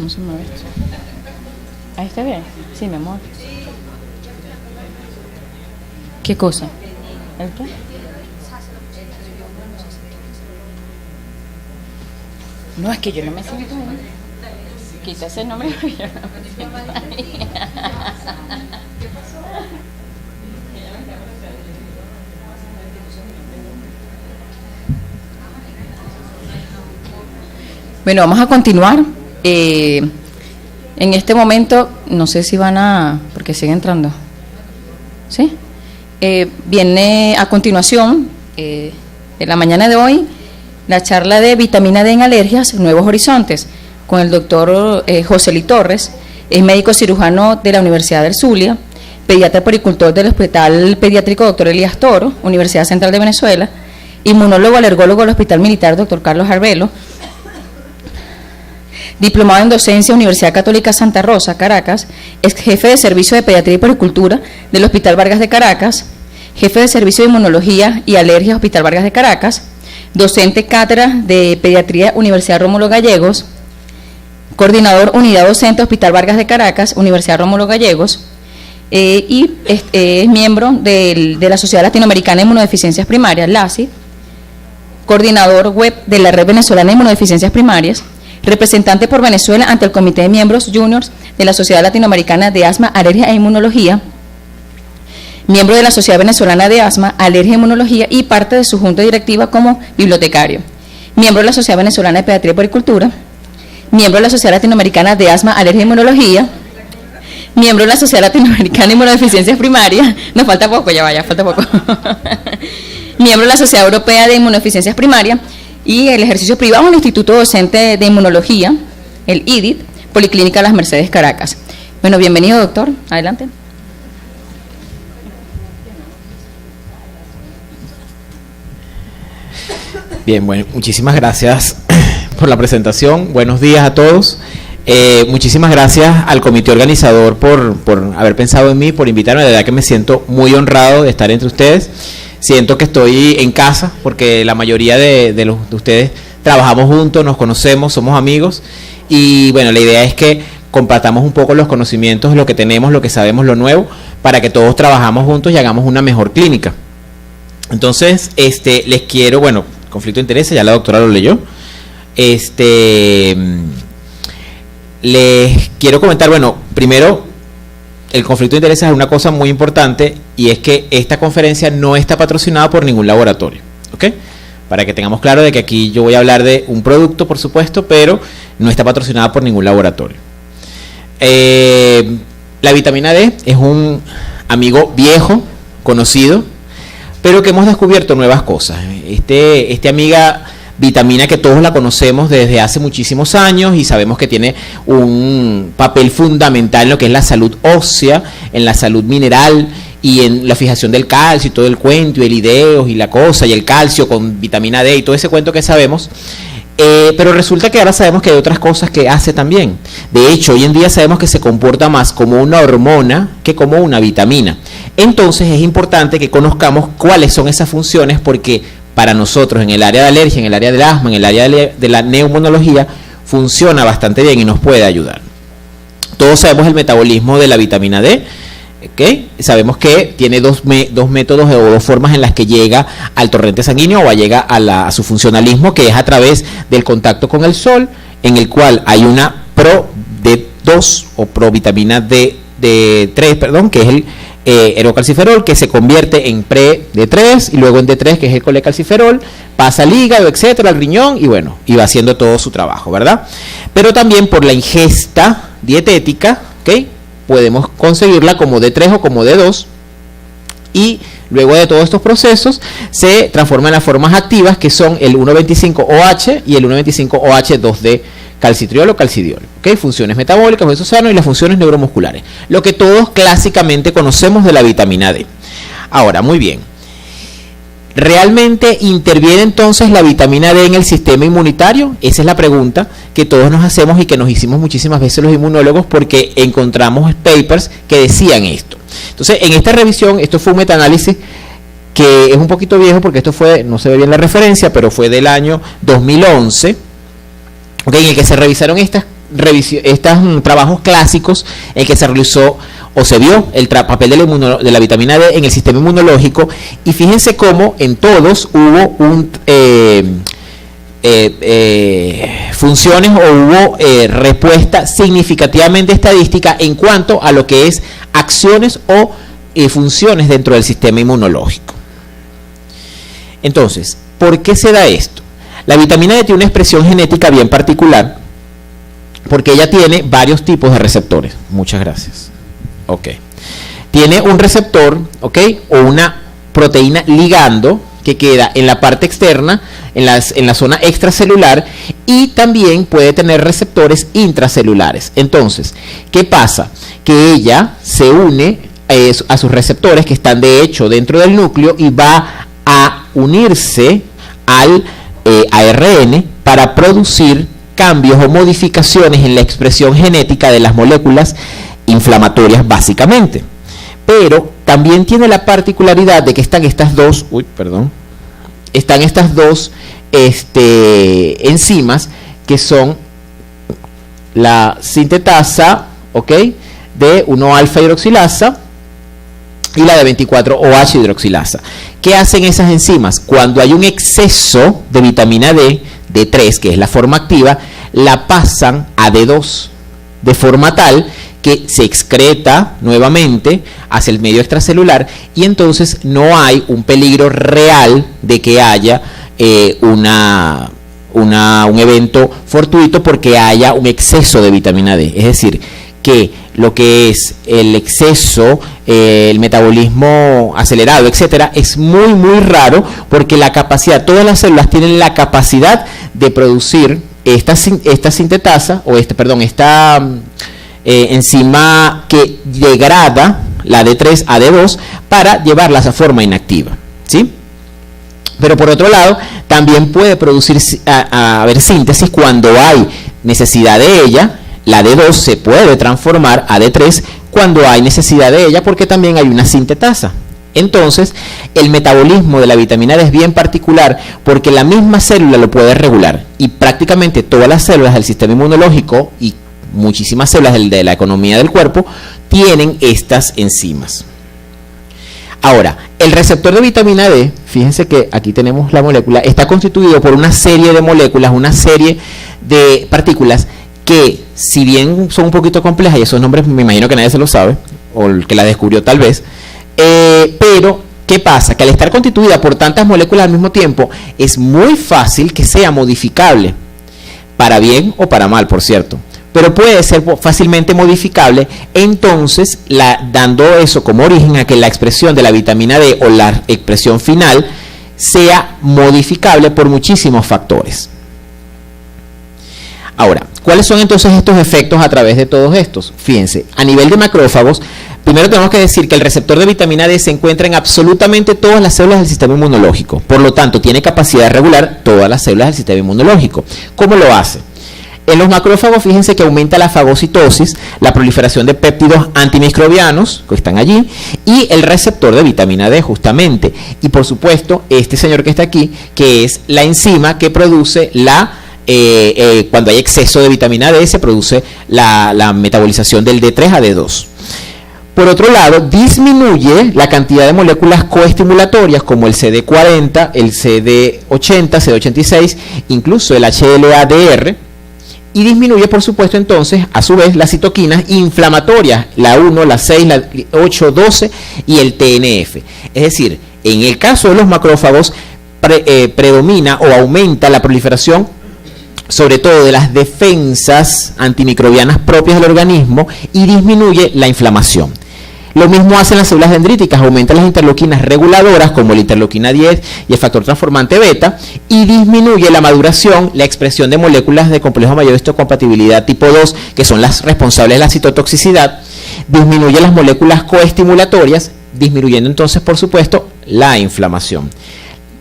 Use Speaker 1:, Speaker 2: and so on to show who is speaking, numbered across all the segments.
Speaker 1: ¿Cómo se mueve esto? Ahí está bien. Sí, mi amor. ¿Qué cosa? ¿El qué? No, es que yo no me siento ahí. Quita ese nombre porque yo no me siento ahí. Bueno, vamos a continuar. En este momento, no sé si van a... porque sigue entrando. ¿Sí? Viene a continuación, de la mañana de hoy, la charla de vitamina D en alergias, Nuevos Horizontes, con el doctor José Torres, es médico cirujano de la Universidad del Zulia, pediatra pericultor del Hospital Pediátrico Dr. Elías Toro, Universidad Central de Venezuela, inmunólogo alergólogo del Hospital Militar Dr. Carlos Arbelo, diplomado en docencia Universidad Católica Santa Rosa, Caracas, es jefe de servicio de pediatría y pericultura del Hospital Vargas de Caracas, jefe de servicio de inmunología y alergias Hospital Vargas de Caracas, docente cátedra de pediatría Universidad Rómulo Gallegos, coordinador unidad docente Hospital Vargas de Caracas, Universidad Rómulo Gallegos, y es miembro de la Sociedad Latinoamericana de Inmunodeficiencias Primarias, LACI, coordinador web de la Red Venezolana de Inmunodeficiencias Primarias, representante por Venezuela ante el Comité de Miembros Juniors de la Sociedad Latinoamericana de Asma, Alergia e Inmunología, miembro de la Sociedad Venezolana de Asma, Alergia e Inmunología y parte de su junta directiva como bibliotecario, miembro de la Sociedad Venezolana de Pediatría y Pericultura, miembro de la Sociedad Latinoamericana de Asma, Alergia e Inmunología, miembro de la Sociedad Latinoamericana de Inmunodeficiencias Primarias, nos falta poco, ya vaya, falta poco, miembro de la Sociedad Europea de Inmunodeficiencias Primarias y el ejercicio privado en el Instituto Docente de Inmunología, el IDIT, Policlínica Las Mercedes, Caracas. Bueno, bienvenido, doctor, adelante.
Speaker 2: Bien, bueno, muchísimas gracias por la presentación. Buenos días a todos. Muchísimas gracias al comité organizador por haber pensado en mí, por invitarme. De verdad que me siento muy honrado de estar entre ustedes. Siento que estoy en casa porque la mayoría de ustedes trabajamos juntos, nos conocemos, somos amigos. Y bueno, la idea es que compartamos un poco los conocimientos, lo que tenemos, lo que sabemos, lo nuevo, para que todos trabajamos juntos y hagamos una mejor clínica. Entonces, les quiero, bueno, conflicto de intereses, ya la doctora lo leyó. Les quiero comentar, bueno, primero, el conflicto de intereses es una cosa muy importante y es que esta conferencia no está patrocinada por ningún laboratorio, ¿ok? Para que tengamos claro de que aquí yo voy a hablar de un producto, por supuesto, pero no está patrocinada por ningún laboratorio. La vitamina D es un amigo viejo, conocido, pero que hemos descubierto nuevas cosas. Esta amiga vitamina que todos la conocemos desde hace muchísimos años y sabemos que tiene un papel fundamental en lo que es la salud ósea, en la salud mineral y en la fijación del calcio y todo el cuento y el ideos y la cosa y el calcio con vitamina D y todo ese cuento que sabemos. Pero resulta que ahora sabemos que hay otras cosas que hace también. De hecho, hoy en día sabemos que se comporta más como una hormona que como una vitamina. Entonces es importante que conozcamos cuáles son esas funciones, porque para nosotros en el área de alergia, en el área del asma, en el área de la neumonología, funciona bastante bien y nos puede ayudar. Todos sabemos el metabolismo de la vitamina D, ¿okay? Sabemos que tiene dos métodos o dos formas en las que llega al torrente sanguíneo o llega a su funcionalismo, que es a través del contacto con el sol, en el cual hay una pro D2 o provitamina D3, perdón, que es el erocalciferol, que se convierte en pre-D3 y luego en D3, que es el colecalciferol, pasa al hígado, etcétera, al riñón y bueno, y va haciendo todo su trabajo, ¿verdad? Pero también por la ingesta dietética, ¿ok? Podemos conseguirla como D3 o como D2 y luego de todos estos procesos se transforma en las formas activas que son el 1,25-OH y el 1,25-OH2D calcitriol o calcidiol, ¿okay? Funciones metabólicas, hueso sano y las funciones neuromusculares, lo que todos clásicamente conocemos de la vitamina D. Ahora, muy bien, ¿realmente interviene entonces la vitamina D en el sistema inmunitario? Esa es la pregunta que todos nos hacemos y que nos hicimos muchísimas veces los inmunólogos porque encontramos papers que decían esto. Entonces, en esta revisión, esto fue un metaanálisis que es un poquito viejo porque esto fue, no se ve bien la referencia, pero fue del año 2011, okay, en el que se revisaron estas trabajos clásicos en que se realizó o se vio el papel de la vitamina D en el sistema inmunológico, y fíjense cómo en todos hubo funciones o hubo respuesta significativamente estadística en cuanto a lo que es acciones o funciones dentro del sistema inmunológico. Entonces, ¿por qué se da esto? La vitamina D tiene una expresión genética bien particular porque ella tiene varios tipos de receptores. Muchas gracias. Ok. Tiene un receptor, ok, o una proteína ligando que queda en la parte externa, en la zona extracelular, y también puede tener receptores intracelulares. Entonces, ¿qué pasa? Que ella se une a sus receptores que están de hecho dentro del núcleo y va a unirse al ARN para producir cambios o modificaciones en la expresión genética de las moléculas inflamatorias básicamente. Pero también tiene la particularidad de que están estas dos enzimas que son la sintetasa, ¿ok?, de 1-alfa hidroxilasa y la de 24-OH hidroxilasa. ¿Qué hacen esas enzimas? Cuando hay un exceso de vitamina D, D3, que es la forma activa, la pasan a D2, de forma tal que se excreta nuevamente hacia el medio extracelular, y entonces no hay un peligro real de que haya un evento fortuito porque haya un exceso de vitamina D. Es decir, que lo que es el exceso, el metabolismo acelerado, etcétera, es muy muy raro, porque la capacidad, todas las células tienen la capacidad de producir esta sintetasa o esta enzima que degrada la D3 a D2 para llevarlas a forma inactiva, ¿sí? Pero por otro lado, también puede producir haber síntesis cuando hay necesidad de ella. La D2 se puede transformar a D3 cuando hay necesidad de ella, porque también hay una sintetasa. Entonces, el metabolismo de la vitamina D es bien particular porque la misma célula lo puede regular, y prácticamente todas las células del sistema inmunológico y muchísimas células de la economía del cuerpo tienen estas enzimas. Ahora, el receptor de vitamina D, fíjense que aquí tenemos la molécula, está constituido por una serie de moléculas, una serie de partículas que, si bien son un poquito complejas, y esos nombres me imagino que nadie se los sabe, o el que la descubrió tal vez, pero ¿qué pasa? Que al estar constituida por tantas moléculas al mismo tiempo, es muy fácil que sea modificable, para bien o para mal, por cierto, pero puede ser fácilmente modificable. Entonces, dando eso como origen a que la expresión de la vitamina D o la expresión final sea modificable por muchísimos factores. Ahora, ¿cuáles son entonces estos efectos a través de todos estos? Fíjense, a nivel de macrófagos, primero tenemos que decir que el receptor de vitamina D se encuentra en absolutamente todas las células del sistema inmunológico. Por lo tanto, tiene capacidad de regular todas las células del sistema inmunológico. ¿Cómo lo hace? En los macrófagos, fíjense que aumenta la fagocitosis, la proliferación de péptidos antimicrobianos que están allí, y el receptor de vitamina D justamente. Y por supuesto, este señor que está aquí, que es la enzima que produce cuando hay exceso de vitamina D, se produce la metabolización del D3 a D2. Por otro lado, disminuye la cantidad de moléculas coestimulatorias como el CD40, el CD80, CD86, incluso el HLA-DR, y disminuye, por supuesto, entonces, a su vez, las citoquinas inflamatorias, la 1, la 6, la 8, 12 y el TNF. Es decir, en el caso de los macrófagos, predomina o aumenta la proliferación, sobre todo de las defensas antimicrobianas propias del organismo, y disminuye la inflamación. Lo mismo hacen las células dendríticas, aumentan las interleuquinas reguladoras como la interleuquina 10 y el factor transformante beta, y disminuye la maduración, la expresión de moléculas de complejo mayor histocompatibilidad tipo 2, que son las responsables de la citotoxicidad, disminuye las moléculas coestimulatorias, disminuyendo entonces, por supuesto, la inflamación.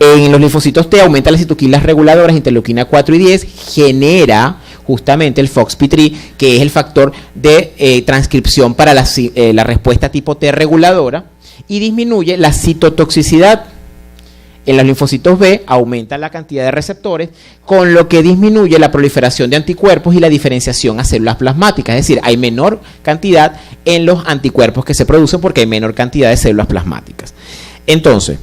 Speaker 2: En los linfocitos T aumenta las citoquinas reguladoras, interleuquina 4 y 10, genera justamente el FOXP3, que es el factor de transcripción para la respuesta tipo T reguladora, y disminuye la citotoxicidad en los linfocitos B aumenta la cantidad de receptores, con lo que disminuye la proliferación de anticuerpos y la diferenciación a células plasmáticas. Es decir, hay menor cantidad en los anticuerpos que se producen porque hay menor cantidad de células plasmáticas. Entonces,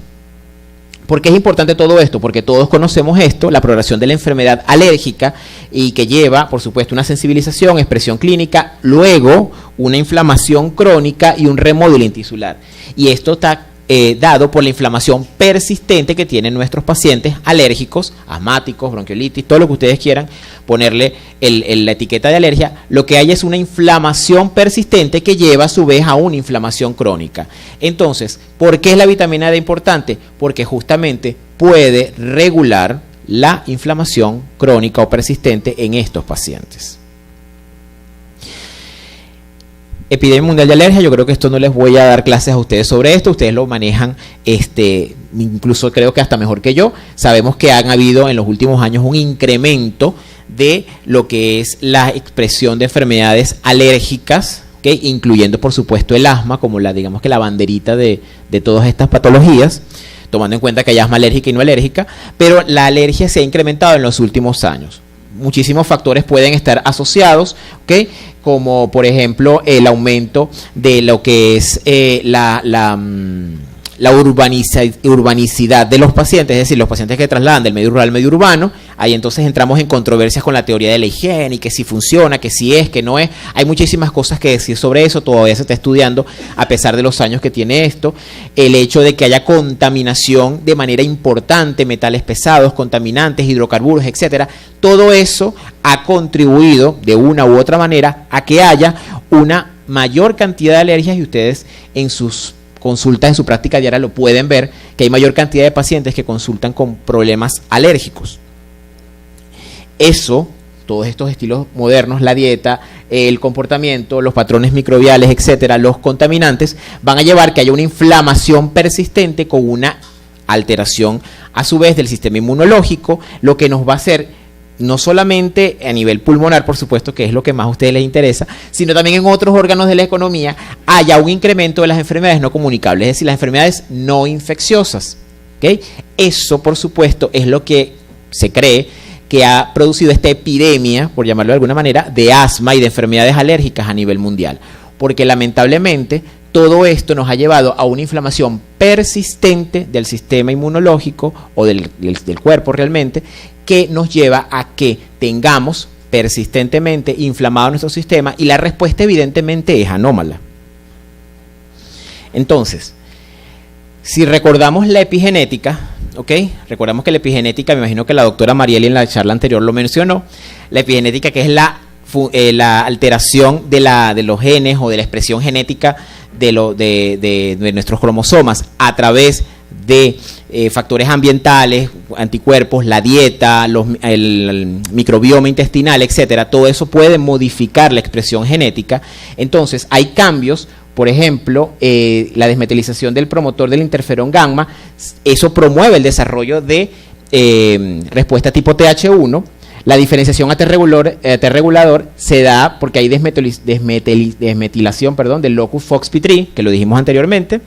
Speaker 2: ¿por qué es importante todo esto? Porque todos conocemos esto, la progresión de la enfermedad alérgica, y que lleva, por supuesto, una sensibilización, expresión clínica, luego una inflamación crónica y un remodeling tisular. Y esto está dado por la inflamación persistente que tienen nuestros pacientes alérgicos, asmáticos, bronquiolitis, todo lo que ustedes quieran ponerle la etiqueta de alergia. Lo que hay es una inflamación persistente que lleva a su vez a una inflamación crónica. Entonces, ¿por qué es la vitamina D importante? Porque justamente puede regular la inflamación crónica o persistente en estos pacientes. Epidemia mundial de alergia, yo creo que esto no les voy a dar clases a ustedes sobre esto, ustedes lo manejan, incluso creo que hasta mejor que yo. Sabemos que han habido en los últimos años un incremento de lo que es la expresión de enfermedades alérgicas, ¿okay? Incluyendo por supuesto el asma, como digamos que la banderita de todas estas patologías, tomando en cuenta que hay asma alérgica y no alérgica, pero la alergia se ha incrementado en los últimos años. Muchísimos factores pueden estar asociados, ¿okay? Como por ejemplo el aumento de lo que es la urbanicidad de los pacientes, es decir, los pacientes que trasladan del medio rural al medio urbano. Ahí entonces entramos en controversias con la teoría de la higiene, y que si funciona, que si es, que no es. Hay muchísimas cosas que decir sobre eso, todavía se está estudiando a pesar de los años que tiene esto. El hecho de que haya contaminación de manera importante, metales pesados, contaminantes, hidrocarburos, etcétera, todo eso ha contribuido de una u otra manera a que haya una mayor cantidad de alergias, y ustedes en sus consultas, en su práctica diaria lo pueden ver, que hay mayor cantidad de pacientes que consultan con problemas alérgicos. Eso, todos estos estilos modernos, la dieta, el comportamiento, los patrones microbiales, etcétera, los contaminantes, van a llevar que haya una inflamación persistente con una alteración a su vez del sistema inmunológico, lo que nos va a hacer no solamente a nivel pulmonar, por supuesto, que es lo que más a ustedes les interesa, sino también en otros órganos de la economía, haya un incremento de las enfermedades no comunicables, es decir, las enfermedades no infecciosas. ¿Okay? Eso, por supuesto, es lo que se cree que ha producido esta epidemia, por llamarlo de alguna manera, de asma y de enfermedades alérgicas a nivel mundial. Porque lamentablemente todo esto nos ha llevado a una inflamación persistente del sistema inmunológico o del cuerpo realmente, que nos lleva a que tengamos persistentemente inflamado nuestro sistema, y la respuesta evidentemente es anómala. Entonces, si recordamos la epigenética, ¿ok? Recordamos que la epigenética, me imagino que la doctora Marieli en la charla anterior lo mencionó, la epigenética, que es la alteración de los genes o de la expresión genética de nuestros cromosomas a través de factores ambientales, anticuerpos, la dieta, el microbioma intestinal, etcétera. Todo eso puede modificar la expresión genética. Entonces, hay cambios. Por ejemplo, la desmetilización del promotor del interferón gamma, eso promueve el desarrollo de respuesta tipo TH1. La diferenciación a T-regulador se da porque hay desmetilación del locus FOXP3, que lo dijimos anteriormente,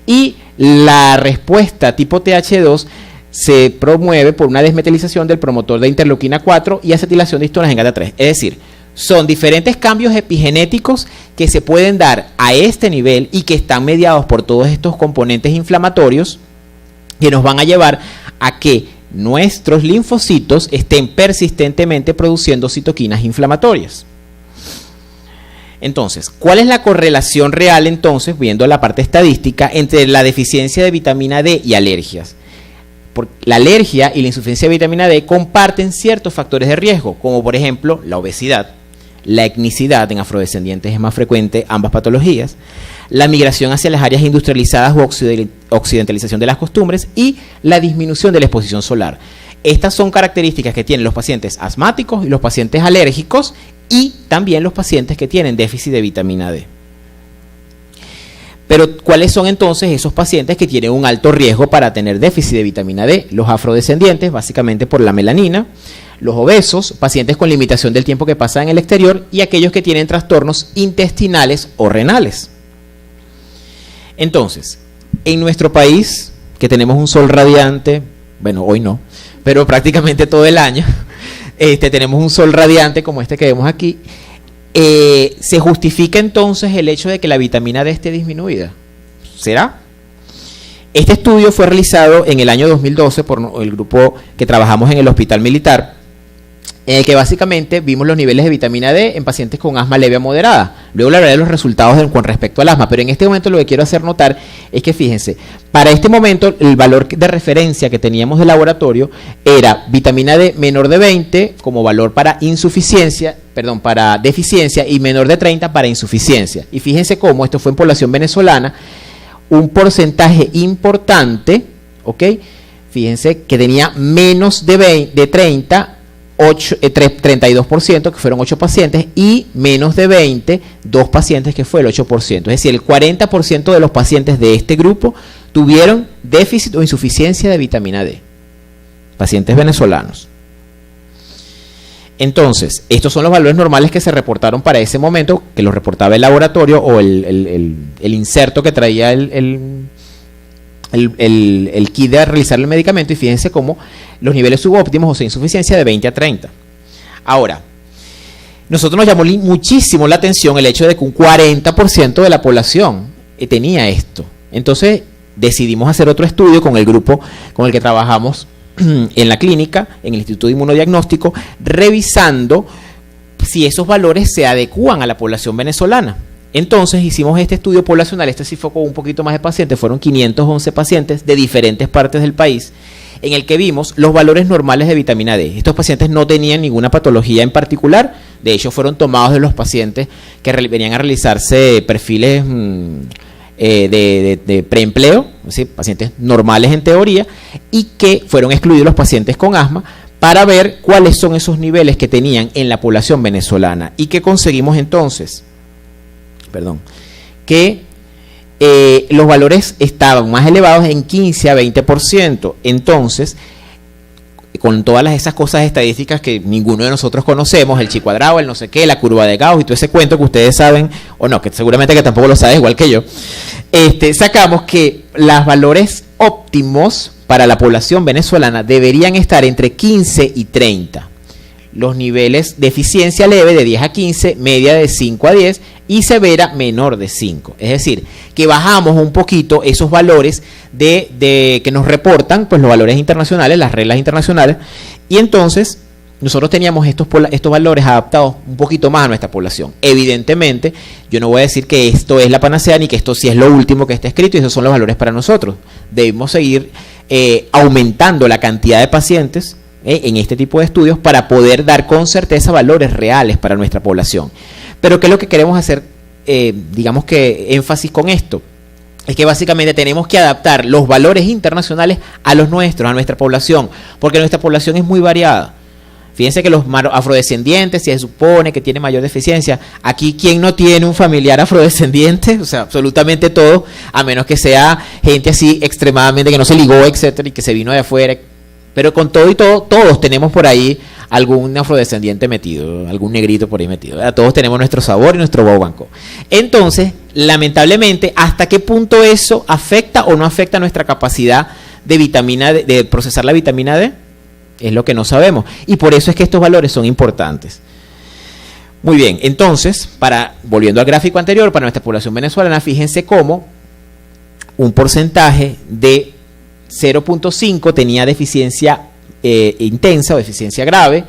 Speaker 2: y la respuesta tipo TH2 se promueve por una desmetilización del promotor de interleuquina 4 y acetilación de histona gata 3. Es decir, son diferentes cambios epigenéticos que se pueden dar a este nivel y que están mediados por todos estos componentes inflamatorios, que nos van a llevar a que nuestros linfocitos estén persistentemente produciendo citoquinas inflamatorias. Entonces, ¿cuál es la correlación real entonces, viendo la parte estadística, entre la deficiencia de vitamina D y alergias? Porque la alergia y la insuficiencia de vitamina D comparten ciertos factores de riesgo, como por ejemplo la obesidad, la etnicidad, en afrodescendientes es más frecuente ambas patologías, la migración hacia las áreas industrializadas o occidentalización de las costumbres, y la disminución de la exposición solar. Estas son características que tienen los pacientes asmáticos y los pacientes alérgicos, y también los pacientes que tienen déficit de vitamina D. Pero, ¿cuáles son entonces esos pacientes que tienen un alto riesgo para tener déficit de vitamina D? Los afrodescendientes, básicamente por la melanina, los obesos, pacientes con limitación del tiempo que pasan en el exterior, y aquellos que tienen trastornos intestinales o renales. Entonces, en nuestro país, que tenemos un sol radiante, bueno, hoy no, pero prácticamente todo el año, tenemos un sol radiante como este que vemos aquí, ¿se justifica entonces el hecho de que la vitamina D esté disminuida? ¿Será? Este estudio fue realizado en el año 2012 por el grupo que trabajamos en el Hospital Militar, en el que básicamente vimos los niveles de vitamina D en pacientes con asma leve a moderada. Luego le hablaré de los resultados con respecto al asma, pero en este momento lo que quiero hacer notar es que, fíjense, para este momento el valor de referencia que teníamos de laboratorio era vitamina D menor de 20 como valor para para deficiencia, y menor de 30 para insuficiencia. Y fíjense cómo esto fue en población venezolana, un porcentaje importante, ¿ok? Fíjense que tenía menos de 30, 32%, que fueron 8 pacientes, y menos de 20, 2 pacientes, que fue el 8%. Es decir, el 40% de los pacientes de este grupo tuvieron déficit o insuficiencia de vitamina D. Pacientes venezolanos. Entonces, estos son los valores normales que se reportaron para ese momento, que los reportaba el laboratorio o el inserto que traía el kit de realizar el medicamento, y fíjense cómo los niveles subóptimos, o sea, insuficiencia de 20 a 30. Ahora, nosotros nos llamó muchísimo la atención el hecho de que un 40% de la población tenía esto. Entonces, decidimos hacer otro estudio con el grupo con el que trabajamos en la clínica, en el Instituto de Inmunodiagnóstico, revisando si esos valores se adecúan a la población venezolana. Entonces hicimos este estudio poblacional, este sí fue con un poquito más de pacientes, fueron 511 pacientes de diferentes partes del país, en el que vimos los valores normales de vitamina D. Estos pacientes no tenían ninguna patología en particular, de hecho fueron tomados de los pacientes que venían a realizarse perfiles de preempleo, es decir, pacientes normales en teoría, y que fueron excluidos los pacientes con asma para ver cuáles son esos niveles que tenían en la población venezolana. ¿Y qué conseguimos entonces? Que los valores estaban más elevados en 15 a 20%. Entonces, con todas esas cosas estadísticas que ninguno de nosotros conocemos, el chi cuadrado, el no sé qué, la curva de Gauss y todo ese cuento que ustedes saben, o no, que seguramente que tampoco lo saben igual que yo, sacamos que los valores óptimos para la población venezolana deberían estar entre 15 y 30. Los niveles de eficiencia leve de 10 a 15, media de 5 a 10 y severa menor de 5. Es decir, que bajamos un poquito esos valores de que nos reportan pues los valores internacionales, las reglas internacionales, y entonces nosotros teníamos estos valores adaptados un poquito más a nuestra población. Evidentemente, yo no voy a decir que esto es la panacea ni que esto sí es lo último que está escrito y esos son los valores para nosotros. Debemos seguir aumentando la cantidad de pacientes en este tipo de estudios para poder dar con certeza valores reales para nuestra población. Pero ¿qué es lo que queremos hacer, digamos que énfasis con esto? Es que básicamente tenemos que adaptar los valores internacionales a los nuestros, a nuestra población, porque nuestra población es muy variada. Fíjense que los afrodescendientes, si se supone que tienen mayor deficiencia, aquí ¿quién no tiene un familiar afrodescendiente? O sea, absolutamente todo, a menos que sea gente así extremadamente que no se ligó, etcétera, y que se vino de afuera. Pero con todo y todo, todos tenemos por ahí algún afrodescendiente metido, algún negrito por ahí metido, ¿verdad? Todos tenemos nuestro sabor y nuestro bobanco. Entonces, lamentablemente, ¿hasta qué punto eso afecta o no afecta nuestra capacidad de vitamina D, de procesar la vitamina D? Es lo que no sabemos. Y por eso es que estos valores son importantes. Muy bien, entonces, volviendo al gráfico anterior, para nuestra población venezolana, fíjense cómo un porcentaje de 0.5 tenía deficiencia intensa o deficiencia grave,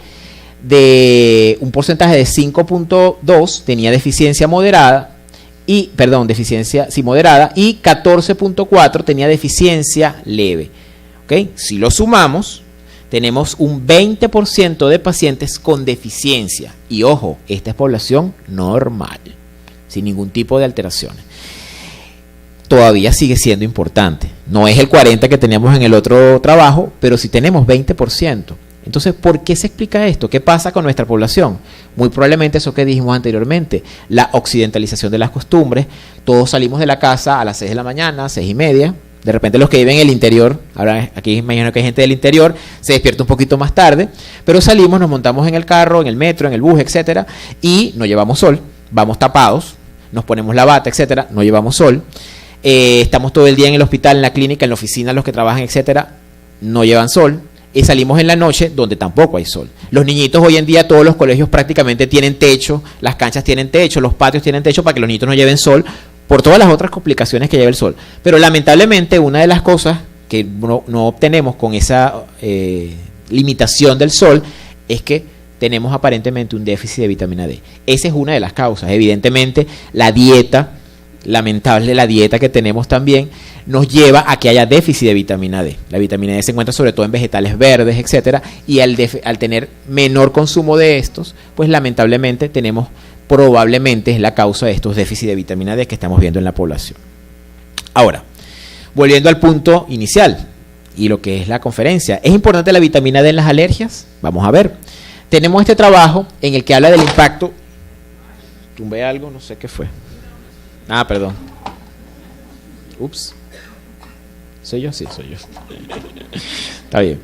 Speaker 2: de un porcentaje de 5.2 tenía deficiencia moderada, moderada, y 14.4 tenía deficiencia leve. ¿Okay? Si lo sumamos, tenemos un 20% de pacientes con deficiencia. Y ojo, esta es población normal, sin ningún tipo de alteraciones. Todavía sigue siendo importante. No es el 40% que teníamos en el otro trabajo, pero sí tenemos 20%. Entonces, ¿por qué se explica esto? ¿Qué pasa con nuestra población? Muy probablemente eso que dijimos anteriormente, la occidentalización de las costumbres. Todos salimos de la casa a las 6 de la mañana, 6:30. De repente los que viven en el interior, ahora aquí imagino que hay gente del interior, se despierta un poquito más tarde, pero salimos, nos montamos en el carro, en el metro, en el bus, etcétera, y no llevamos sol, vamos tapados, nos ponemos la bata, etcétera, no llevamos sol. estamos todo el día en el hospital, en la clínica, en la oficina, los que trabajan, etcétera, no llevan sol. Y salimos en la noche donde tampoco hay sol. Los niñitos hoy en día, todos los colegios prácticamente tienen techo, las canchas tienen techo, los patios tienen techo para que los niñitos no lleven sol, por todas las otras complicaciones que lleva el sol. Pero lamentablemente una de las cosas que no obtenemos con esa limitación del sol es que tenemos aparentemente un déficit de vitamina D. Esa es una de las causas. Evidentemente la dieta, lamentable la dieta que tenemos también, nos lleva a que haya déficit de vitamina D. La vitamina D se encuentra sobre todo en vegetales verdes, etcétera, y al tener menor consumo de estos, pues lamentablemente tenemos, probablemente es la causa de estos déficits de vitamina D que estamos viendo en la población. Ahora, volviendo al punto inicial y lo que es la conferencia, ¿es importante la vitamina D en las alergias? Vamos a ver. Tenemos este trabajo en el que habla del impacto. Tumbé algo, no sé qué fue. Perdón. Ups. ¿Soy yo? Sí, soy yo. Está bien.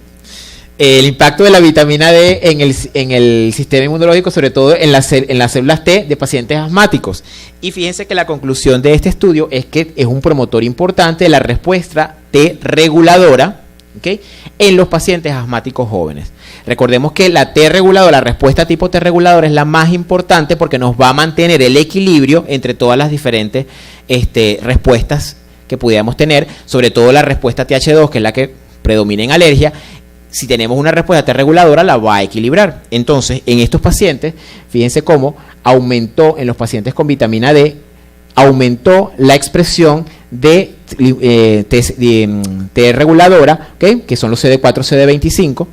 Speaker 2: El impacto de la vitamina D en el sistema inmunológico, sobre todo en las células T de pacientes asmáticos. Y fíjense que la conclusión de este estudio es que es un promotor importante de la respuesta T reguladora, ¿okay?, en los pacientes asmáticos jóvenes. Recordemos que la T reguladora, la respuesta tipo T reguladora es la más importante porque nos va a mantener el equilibrio entre todas las diferentes respuestas que pudiéramos tener, sobre todo la respuesta TH2, que es la que predomina en alergia. Si tenemos una respuesta T reguladora, la va a equilibrar. Entonces, en estos pacientes, fíjense cómo aumentó en los pacientes con vitamina D, aumentó la expresión de T reguladora, ¿okay?, que son los CD4, CD25,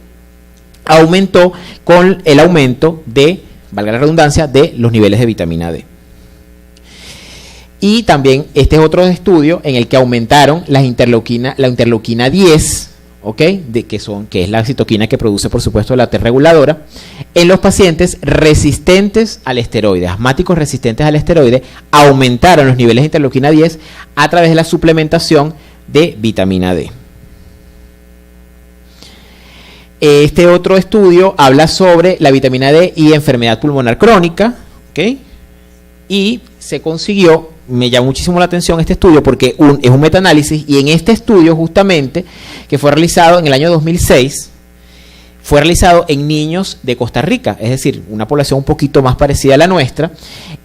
Speaker 2: aumentó con el aumento de, valga la redundancia, de los niveles de vitamina D. Y también este es otro estudio en el que aumentaron la interleuquina 10, ¿okay?, que es la citoquina que produce, por supuesto, la T reguladora, en los pacientes resistentes al esteroide, asmáticos resistentes al esteroide, aumentaron los niveles de interleuquina 10 a través de la suplementación de vitamina D. Este otro estudio habla sobre la vitamina D y enfermedad pulmonar crónica, ¿okay?, y se consiguió, me llamó muchísimo la atención este estudio porque es un metaanálisis, y en este estudio justamente, que fue realizado en el año 2006, fue realizado en niños de Costa Rica, es decir, una población un poquito más parecida a la nuestra,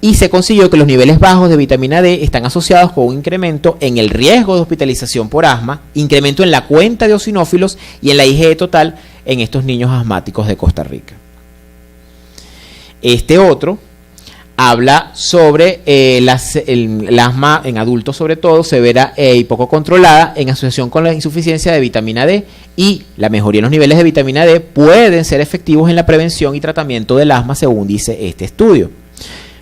Speaker 2: y se consiguió que los niveles bajos de vitamina D están asociados con un incremento en el riesgo de hospitalización por asma, incremento en la cuenta de eosinófilos y en la IgE total en estos niños asmáticos de Costa Rica. Este otro habla sobre el asma en adultos, sobre todo severa y poco controlada, en asociación con la insuficiencia de vitamina D, y la mejoría en los niveles de vitamina D pueden ser efectivos en la prevención y tratamiento del asma, según dice este estudio.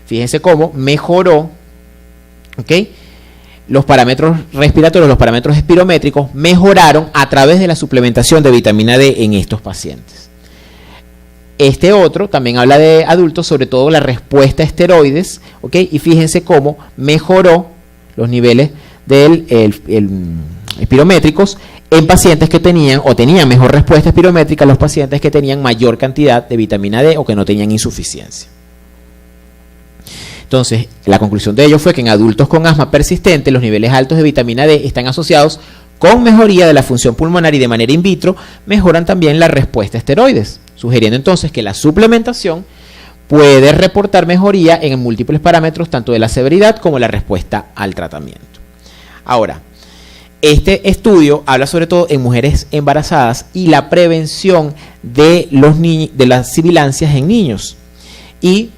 Speaker 2: Fíjense cómo mejoró, ¿okay?, los parámetros respiratorios, los parámetros espirométricos mejoraron a través de la suplementación de vitamina D en estos pacientes. Este otro también habla de adultos, sobre todo la respuesta a esteroides, ¿okay?, y fíjense cómo mejoró los niveles del espirométricos en pacientes que tenían mejor respuesta espirométrica, los pacientes que tenían mayor cantidad de vitamina D o que no tenían insuficiencia. Entonces, la conclusión de ello fue que en adultos con asma persistente, los niveles altos de vitamina D están asociados con mejoría de la función pulmonar, y de manera in vitro mejoran también la respuesta a esteroides, sugiriendo entonces que la suplementación puede reportar mejoría en múltiples parámetros, tanto de la severidad como la respuesta al tratamiento. Ahora, este estudio habla sobre todo en mujeres embarazadas y la prevención de las sibilancias en niños, y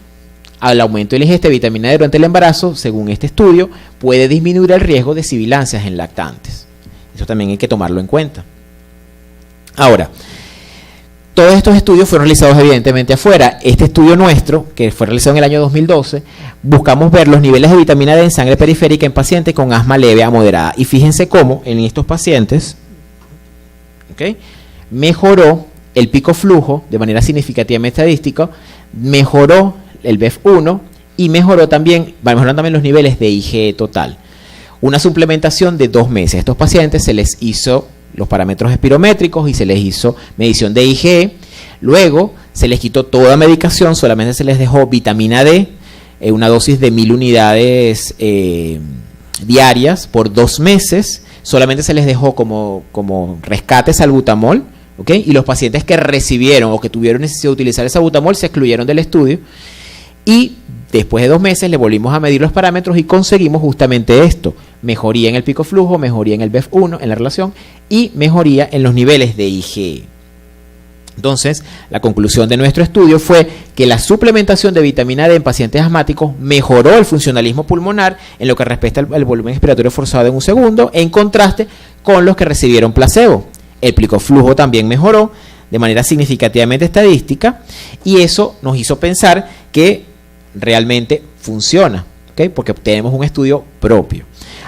Speaker 2: al aumento del ingesta de vitamina D durante el embarazo, según este estudio, puede disminuir el riesgo de sibilancias en lactantes. Eso también hay que tomarlo en cuenta. Ahora, todos estos estudios fueron realizados evidentemente afuera. Este estudio nuestro, que fue realizado en el año 2012, buscamos ver los niveles de vitamina D en sangre periférica en pacientes con asma leve a moderada. Y fíjense cómo en estos pacientes, ¿okay?, mejoró el pico flujo de manera significativa estadística, mejoró el BEF1 y mejoraron también los niveles de IgE total. Una suplementación de 2 meses. A estos pacientes se les hizo los parámetros espirométricos y se les hizo medición de IgE. Luego se les quitó toda medicación, solamente se les dejó vitamina D, una dosis de 1000 unidades diarias por 2 meses. Solamente se les dejó como rescate salbutamol, ¿ok? Y los pacientes que recibieron o que tuvieron necesidad de utilizar el salbutamol se excluyeron del estudio. Y después de 2 meses le volvimos a medir los parámetros y conseguimos justamente esto: mejoría en el pico flujo, mejoría en el BEF1 en la relación y mejoría en los niveles de IgE. Entonces, la conclusión de nuestro estudio fue que la suplementación de vitamina D en pacientes asmáticos mejoró el funcionalismo pulmonar en lo que respecta al volumen expiratorio forzado en un segundo, en contraste con los que recibieron placebo. El pico flujo también mejoró de manera significativamente estadística, y eso nos hizo pensar que realmente funciona, ¿okay? Porque tenemos un estudio propio.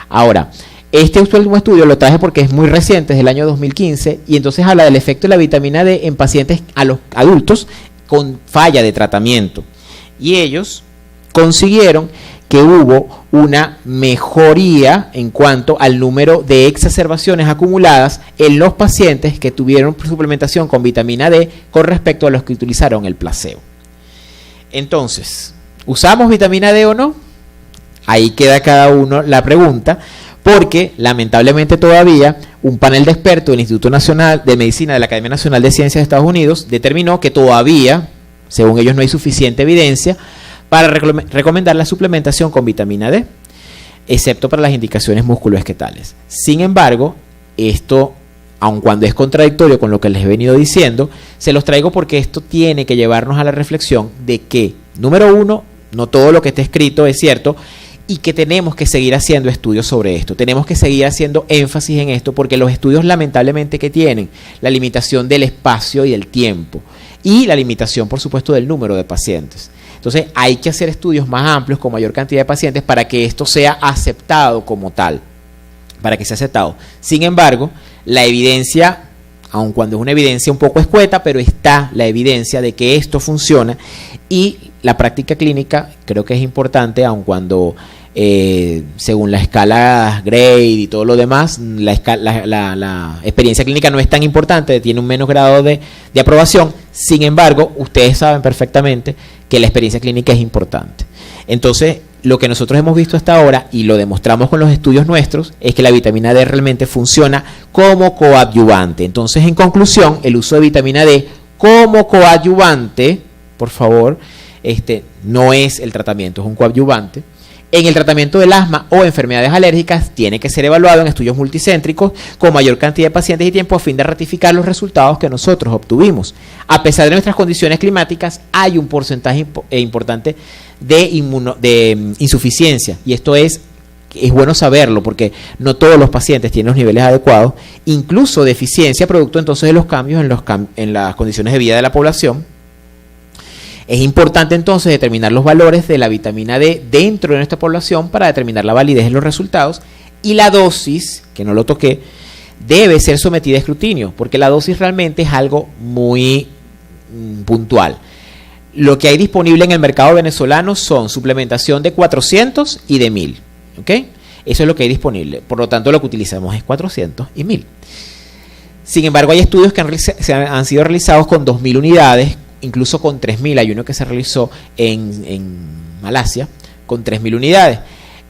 Speaker 2: Ahora, este último estudio lo traje porque es muy reciente, es del año 2015, y entonces habla del efecto de la vitamina D en pacientes a los adultos con falla de tratamiento. Y ellos consiguieron que hubo una mejoría en cuanto al número de exacerbaciones acumuladas en los pacientes que tuvieron suplementación con vitamina D con respecto a los que utilizaron el placebo. Entonces, ¿usamos vitamina D o no? Ahí queda cada uno la pregunta, porque lamentablemente todavía un panel de expertos del Instituto Nacional de Medicina de la Academia Nacional de Ciencias de Estados Unidos determinó que todavía, según ellos, no hay suficiente evidencia para recomendar la suplementación con vitamina D, excepto para las indicaciones musculoesquetales. Sin embargo, esto, aun cuando es contradictorio con lo que les he venido diciendo, se los traigo porque esto tiene que llevarnos a la reflexión de que, número uno, no todo lo que está escrito es cierto, y que tenemos que seguir haciendo estudios sobre esto, tenemos que seguir haciendo énfasis en esto, porque los estudios lamentablemente que tienen la limitación del espacio y del tiempo, y la limitación, por supuesto, del número de pacientes. Entonces hay que hacer estudios más amplios con mayor cantidad de pacientes para que esto sea aceptado como tal, para que sea aceptado. Sin embargo, la evidencia, aun cuando es una evidencia un poco escueta, pero está la evidencia de que esto funciona, y la práctica clínica creo que es importante, aun cuando según la escala Grade y todo lo demás, la experiencia clínica no es tan importante, tiene un menos grado de aprobación. Sin embargo, ustedes saben perfectamente que la experiencia clínica es importante. Entonces, lo que nosotros hemos visto hasta ahora, y lo demostramos con los estudios nuestros, es que la vitamina D realmente funciona como coadyuvante. Entonces, en conclusión, el uso de vitamina D como coadyuvante, por favor, no es el tratamiento, es un coadyuvante. En el tratamiento del asma o enfermedades alérgicas tiene que ser evaluado en estudios multicéntricos con mayor cantidad de pacientes y tiempo a fin de ratificar los resultados que nosotros obtuvimos. A pesar de nuestras condiciones climáticas, hay un porcentaje importante de insuficiencia, y esto es bueno saberlo porque no todos los pacientes tienen los niveles adecuados, incluso deficiencia producto entonces de los cambios en las condiciones de vida de la población. Es importante entonces determinar los valores de la vitamina D dentro de nuestra población para determinar la validez de los resultados, y la dosis, que no lo toqué, debe ser sometida a escrutinio, porque la dosis realmente es algo muy puntual. Lo que hay disponible en el mercado venezolano son suplementación de 400 y de 1000, ¿ok? Eso es lo que hay disponible, por lo tanto lo que utilizamos es 400 y 1000. Sin embargo, hay estudios que han sido realizados con 2000 unidades, incluso con 3000, hay uno que se realizó en Malasia con 3000 unidades.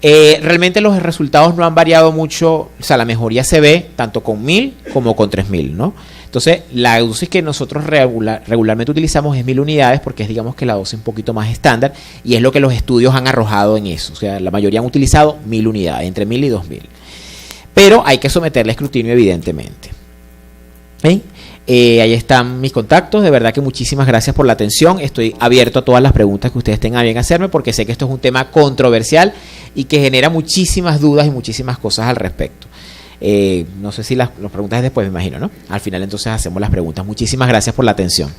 Speaker 2: Realmente los resultados no han variado mucho, o sea, la mejoría se ve tanto con 1000 como con 3000, ¿no? Entonces, la dosis que nosotros regularmente utilizamos es 1000 unidades, porque es, digamos, que la dosis un poquito más estándar, y es lo que los estudios han arrojado en eso. O sea, la mayoría han utilizado 1000 unidades, entre 1000 y 2000. Pero hay que someterle a escrutinio, evidentemente. ¿Sí? Ahí están mis contactos. De verdad que muchísimas gracias por la atención. Estoy abierto a todas las preguntas que ustedes tengan a bien hacerme, porque sé que esto es un tema controversial y que genera muchísimas dudas y muchísimas cosas al respecto. No sé si las preguntas es después, me imagino, ¿no? Al final entonces hacemos las preguntas. Muchísimas gracias por la atención.